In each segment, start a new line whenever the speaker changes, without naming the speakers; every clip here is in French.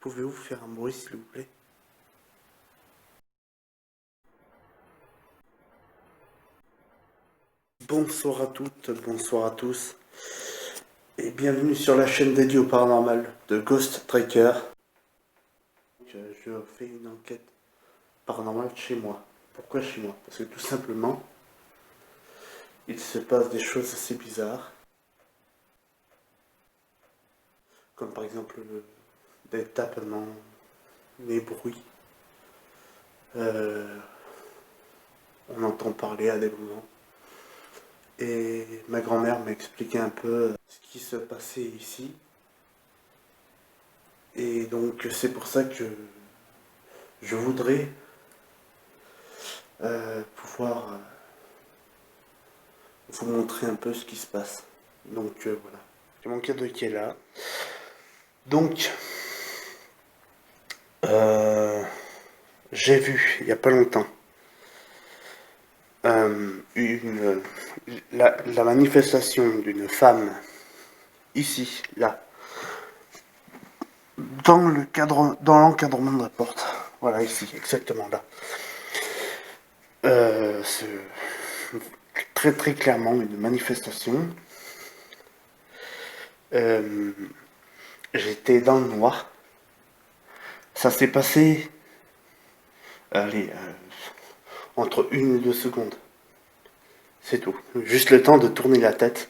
Pouvez-vous faire un bruit, s'il vous plaît? Bonsoir à toutes, bonsoir à tous, et bienvenue sur la chaîne dédiée au paranormal de Ghost Tracker. Je fais une enquête paranormale chez moi. Pourquoi chez moi? Parce que tout simplement, il se passe des choses assez bizarres, comme par exemple des tapements, des bruits. Euh, on entend parler à des moments. Et ma grand-mère m'a expliqué un peu ce qui se passait ici. Et donc c'est pour ça que je voudrais pouvoir vous montrer un peu ce qui se passe. Donc voilà. J'ai mon cadeau qui est là. Donc euh, j'ai vu il n'y a pas longtemps la manifestation d'une femme ici, là, dans l'encadrement de la porte. Voilà, ici, exactement là. C'est très très clairement une manifestation. Euh, J'étais dans le noir. Ça s'est passé, allez, entre 1 et 2 secondes. C'est tout. Juste le temps de tourner la tête.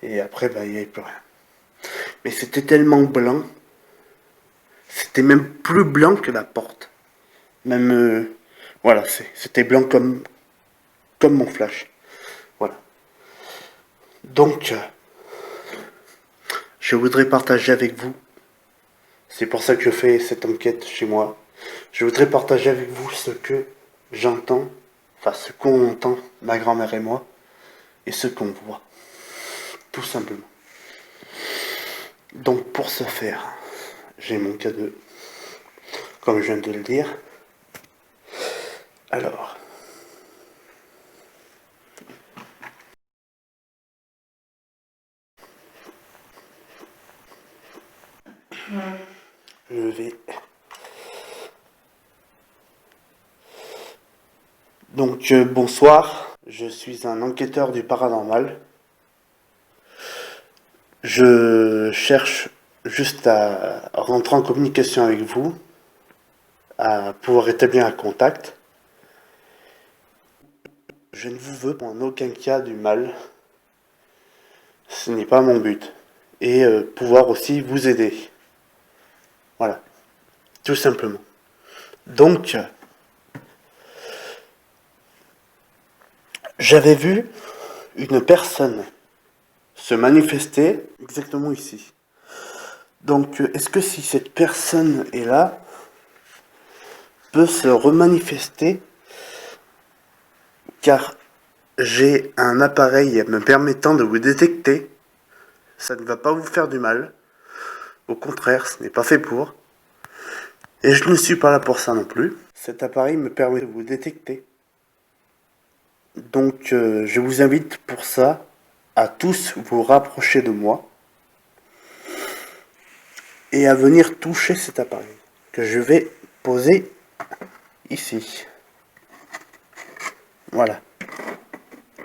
Et après, bah, il n'y avait plus rien. Mais c'était tellement blanc. C'était même plus blanc que la porte. Même, voilà, c'était blanc comme mon flash. Voilà. Donc, je voudrais partager avec vous. C'est pour ça que je fais cette enquête chez moi. Je voudrais partager avec vous ce que j'entends, enfin ce qu'on entend, ma grand-mère et moi, et ce qu'on voit. Tout simplement. Donc pour ce faire, j'ai mon cadeau, comme je viens de le dire. Alors, je vais... Donc bonsoir, je suis un enquêteur du paranormal. Je cherche juste à rentrer en communication avec vous, à pouvoir établir un contact. Je ne vous veux en aucun cas du mal. Ce n'est pas mon but. Et pouvoir aussi vous aider. Voilà, tout simplement. Donc, j'avais vu une personne se manifester exactement ici. Donc, est-ce que si cette personne est là, peut se remanifester, car j'ai un appareil me permettant de vous détecter, ça ne va pas vous faire du mal. Au contraire, ce n'est pas fait pour. Et je ne suis pas là pour ça non plus. Cet appareil me permet de vous détecter. Donc je vous invite pour ça à tous vous rapprocher de moi et à venir toucher cet appareil que je vais poser ici. Voilà.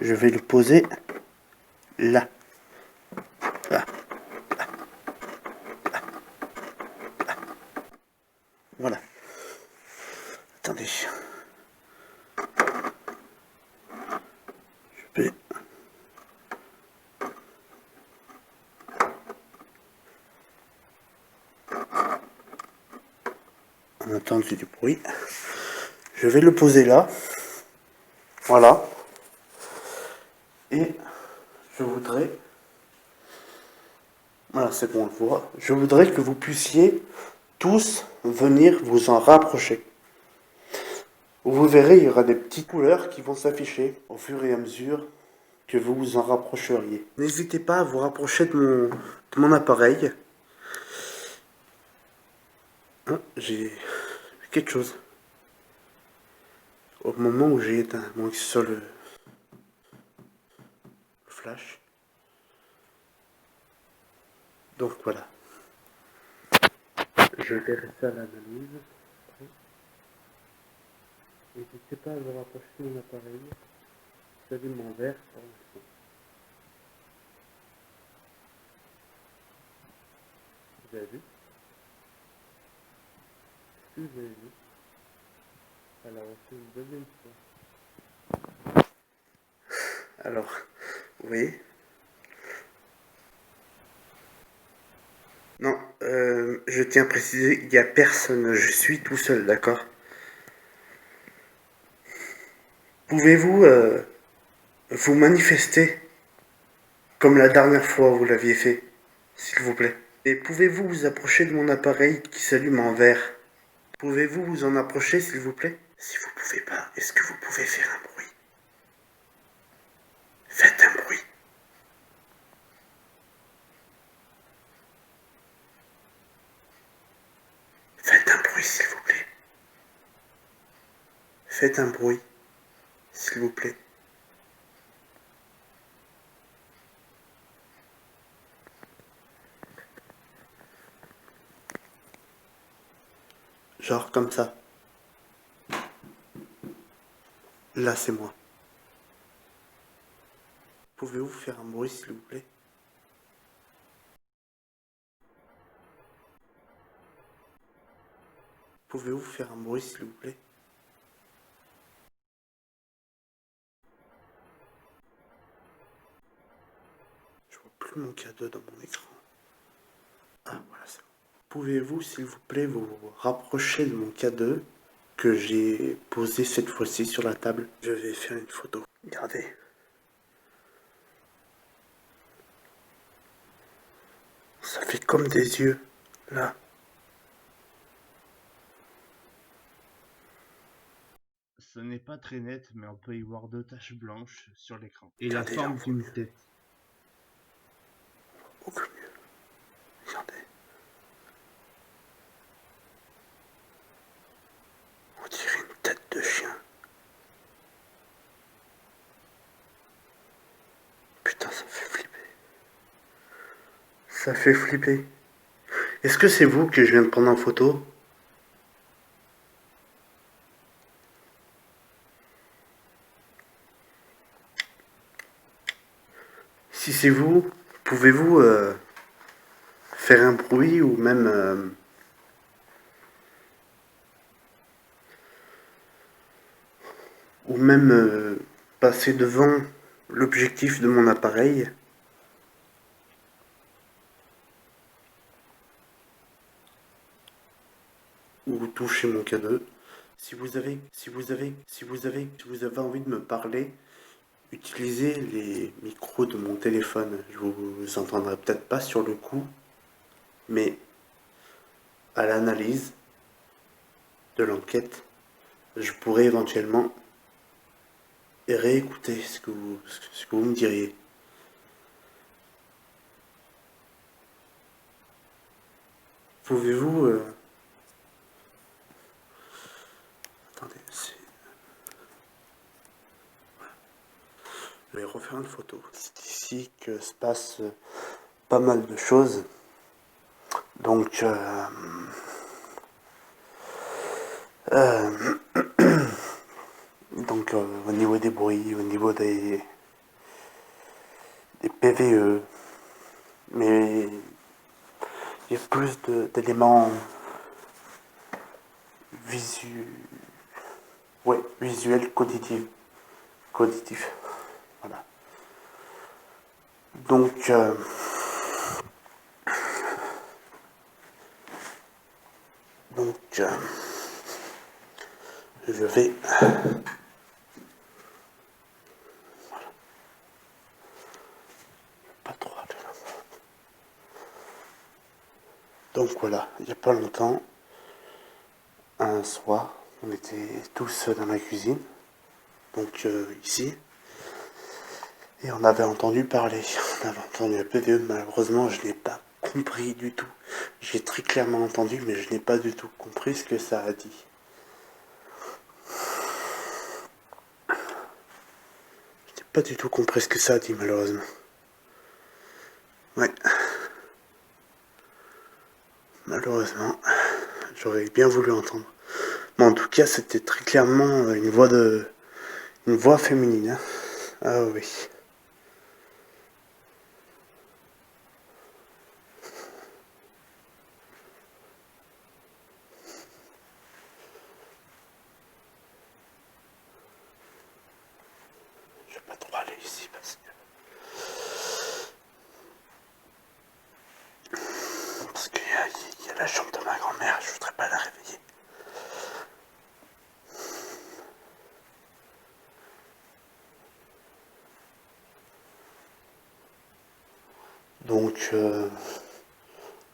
Je vais le poser là. Là. Voilà. Attendez. Je vais... On entend du bruit. Je vais le poser là. Voilà. Et je voudrais... Voilà, c'est bon, on le voit. Je voudrais que vous puissiez tous venir vous en rapprocher. Vous verrez, il y aura des petites couleurs qui vont s'afficher au fur et à mesure que vous vous en rapprocheriez. N'hésitez pas à vous rapprocher de mon appareil. Hein, j'ai quelque chose. Au moment où j'ai éteint, bon, sur le flash. Donc voilà. je verrai ça à l'analyse. N'hésitez pas à vous rapprocher de mon appareil. J'allume mon verre pour l'instant. Vous avez vu? Si vous avez vu. Alors, c'est une deuxième fois. Alors, oui. Non, je tiens à préciser, il n'y a personne, je suis tout seul, d'accord? Pouvez-vous vous manifester comme la dernière fois vous l'aviez fait, s'il vous plaît? Et pouvez-vous vous approcher de mon appareil qui s'allume en vert? Pouvez-vous vous en approcher, s'il vous plaît? Si vous pouvez pas, est-ce que vous pouvez faire un bruit? Faites un bruit. Faites un bruit, s'il vous plaît. Faites un bruit, s'il vous plaît. Genre comme ça. Là, c'est moi. Pouvez-vous faire un bruit, s'il vous plaît? Pouvez-vous faire un bruit, s'il vous plaît? Je vois plus mon cadeau dans mon écran. Ah, voilà, c'est bon. Pouvez-vous, s'il vous plaît, vous rapprocher de mon cadeau que j'ai posé cette fois-ci sur la table? Je vais faire une photo. Regardez. Ça fait comme des yeux, là.
Ce n'est pas très net, mais on peut y voir deux taches blanches sur l'écran. Et la
Regardez, là,
forme
on voit
d'une
mieux.
tête.
Beaucoup mieux. Regardez. On dirait une tête de chien. Putain, ça fait flipper. Ça fait flipper. Est-ce que c'est vous que je viens de prendre en photo? Si c'est vous, pouvez-vous faire un bruit ou même passer devant l'objectif de mon appareil ou toucher mon cadeau? Si vous avez envie de me parler, utilisez les micros de mon téléphone. Je vous entendrai peut-être pas sur le coup, mais à l'analyse de l'enquête, je pourrais éventuellement réécouter ce que vous me diriez. Pouvez-vous... attendez, je vais refaire une photo. C'est ici que se passe pas mal de choses. Donc, euh, donc au niveau des bruits, au niveau des PVE, mais il y a plus d'éléments visu, ouais, visuels, cognitifs. Voilà. Donc, donc, je vais pas trop aller là. Donc voilà, il n'y a pas longtemps, un soir, on était tous dans la cuisine, donc ici, et on avait entendu parler, on avait entendu un peu de malheureusement je n'ai pas compris du tout. J'ai très clairement entendu, mais je n'ai pas du tout compris ce que ça a dit. Je n'ai pas du tout compris ce que ça a dit malheureusement. Ouais. Malheureusement. j'aurais bien voulu entendre. Mais en tout cas, c'était très clairement une voix féminine. Hein. Ah oui. Je vais pas trop aller ici parce qu'il y a la chambre de ma grand-mère, je voudrais pas la réveiller. Donc,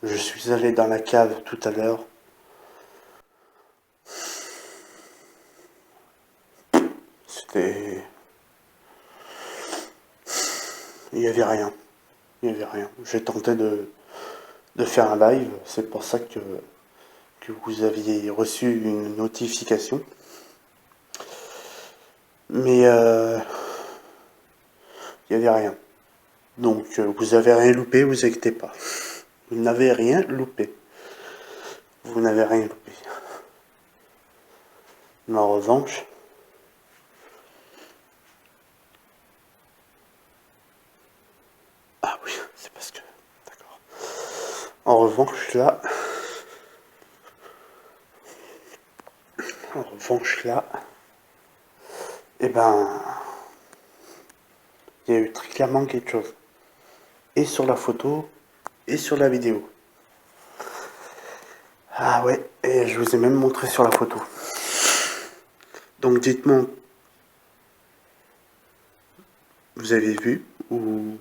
je suis allé dans la cave tout à l'heure. C'était... Il n'y avait rien. Il n'y avait rien. J'ai tenté de faire un live. C'est pour ça que vous aviez reçu une notification. Mais il n'y avait rien. Donc, vous avez rien loupé, vous inquiétez pas. Vous n'avez rien loupé. Vous n'avez rien loupé. Mais en revanche... Ah oui, c'est parce que... D'accord. En revanche, là... Eh ben... Il y a eu très clairement quelque chose. Et sur la photo, et sur la vidéo. Ah ouais, et je vous ai même montré sur la photo. Donc dites-moi, vous avez vu ou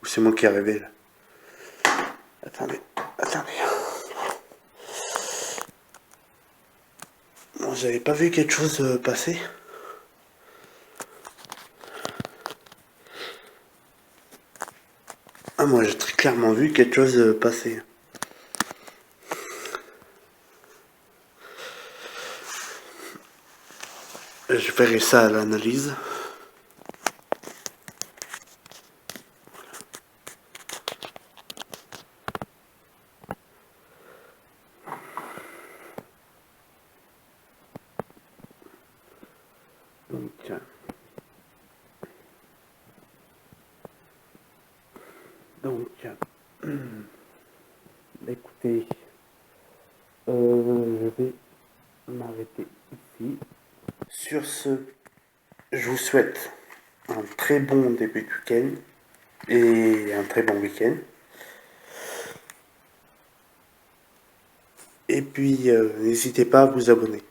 c'est moi qui ai rêvé là? Attendez. Vous avez pas vu quelque chose passer? Ah moi j'ai très clairement vu quelque chose passer. Je verrai ça à l'analyse. Donc, écoutez, je vais m'arrêter ici. Sur ce, je vous souhaite un très bon début de week-end et un très bon week-end. Et puis, n'hésitez pas à vous abonner.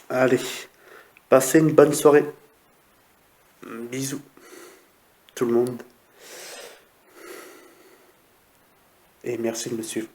Allez, passez une bonne soirée. Bisous, tout le monde. Et merci de me suivre.